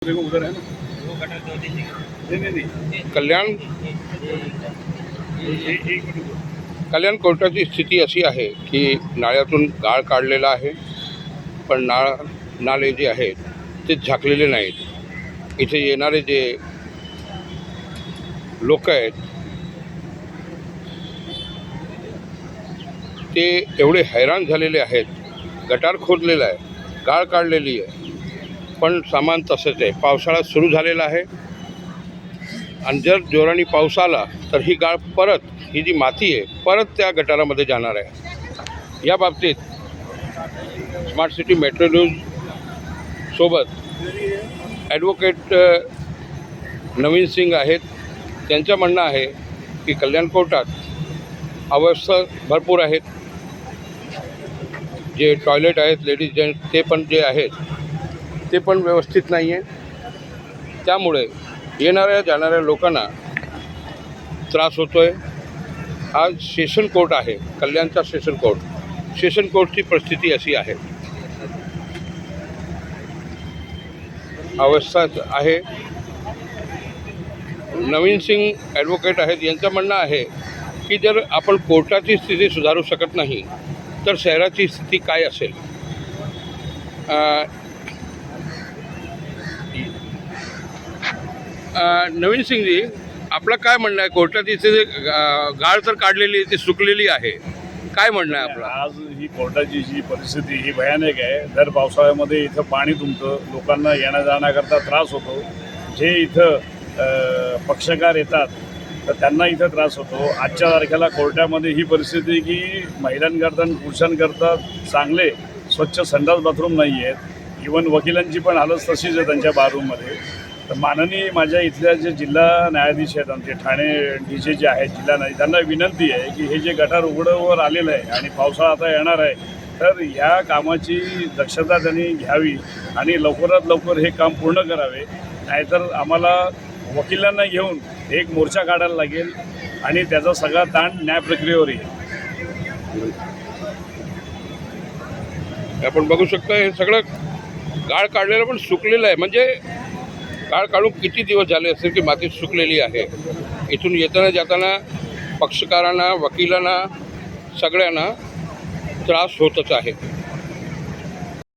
देखो उधर है ना। नहीं नहीं नहीं कल्याण एक मिनट। कल्याण कोर्टाची स्थिती अशी आहे की नाळ्यातून गाळ काढलेला आहे, पण नाले जे आहेत ते झाकलेले नाहीत. इथे येणारे जे लोक आहेत ते एवढे हैराण झालेले आहेत. गटार खोदलेला आहे, गाळ काढलेली आहे, पण सामान तसंच आहे. पावसाळा सुरू झालेला आहे आणि जर जोराने पाऊस आला तर ही गाळ परत, ही जी माती आहे परत त्या गटारामध्ये जाणार आहे. या बाबतीत स्मार्ट सिटी मेट्रो न्यूज सोबत ॲडव्होकेट नवीन सिंग आहेत. त्यांचं म्हणणं आहे की कल्याण कोर्टात अवस्था भरपूर आहेत. जे टॉयलेट आहेत लेडीज जेंट्स ते पण जे आहेत ते पण व्यवस्थित नाही आहे. त्यामुळे येणाऱ्या जाणाऱ्या लोकांना त्रास होतो आहे. आज सेशन कोर्ट आहे, कल्याणचा सेशन कोर्ट. सेशन कोर्टची परिस्थिती अशी आहे, अवस्था आहे. नवीन सिंग ॲडव्होकेट आहेत, यांचं म्हणणं आहे की जर आपण कोर्टाची स्थिती सुधारू शकत नाही तर शहराची स्थिती काय असेल. नवीन सिंगजी, आपलं काय म्हणणं आहे? कोर्टाची स्थिती गाळ तर काढलेली, ती सुकलेली आहे, काय म्हणणं आहे आपलं? आज ही कोर्टाची जी परिस्थिती ही भयानक आहे. दर पावसाळ्यामध्ये इथं पाणी तुंबतं, लोकांना येण्या जाण्याकरता त्रास होतो. जे इथं पक्षकार येतात तर त्यांना इथं त्रास होतो. आजच्या तारखेला कोर्टामध्ये ही परिस्थिती की महिलांकरता आणि पुरुषांकरता चांगले स्वच्छ संडास बाथरूम नाही आहेत. इवन वकिलांची पण हालत तशीच आहे त्यांच्या बाथरूममध्ये. तर माननीय माझ्या इथल्या जे जिल्हा न्यायाधीश आहेत आमचे ठाणे डीजे जे आहेत जिल्हा न्यायाधीश, त्यांना विनंती आहे की हे जे गटार उघडवर आलेलं आहे आणि पावसाळा आता येणार आहे तर ह्या कामाची दक्षता त्यांनी घ्यावी आणि लवकरात लवकर हे काम पूर्ण करावे. नाहीतर आम्हाला वकिलांना घेऊन एक मोर्चा काढायला लागेल आणि त्याचा सगळा ताण न्यायप्रक्रियेवर येईल. आपण बघू शकता हे सगळं गाळ काढलेलं पण सुकलेलं आहे. म्हणजे गाळ काढून किती दिवस झाले असेल की माती सुकलेली आहे. इथून येताना जाताना पक्षकारांना, वकिलांना, सगळ्यांना त्रास होतच आहे.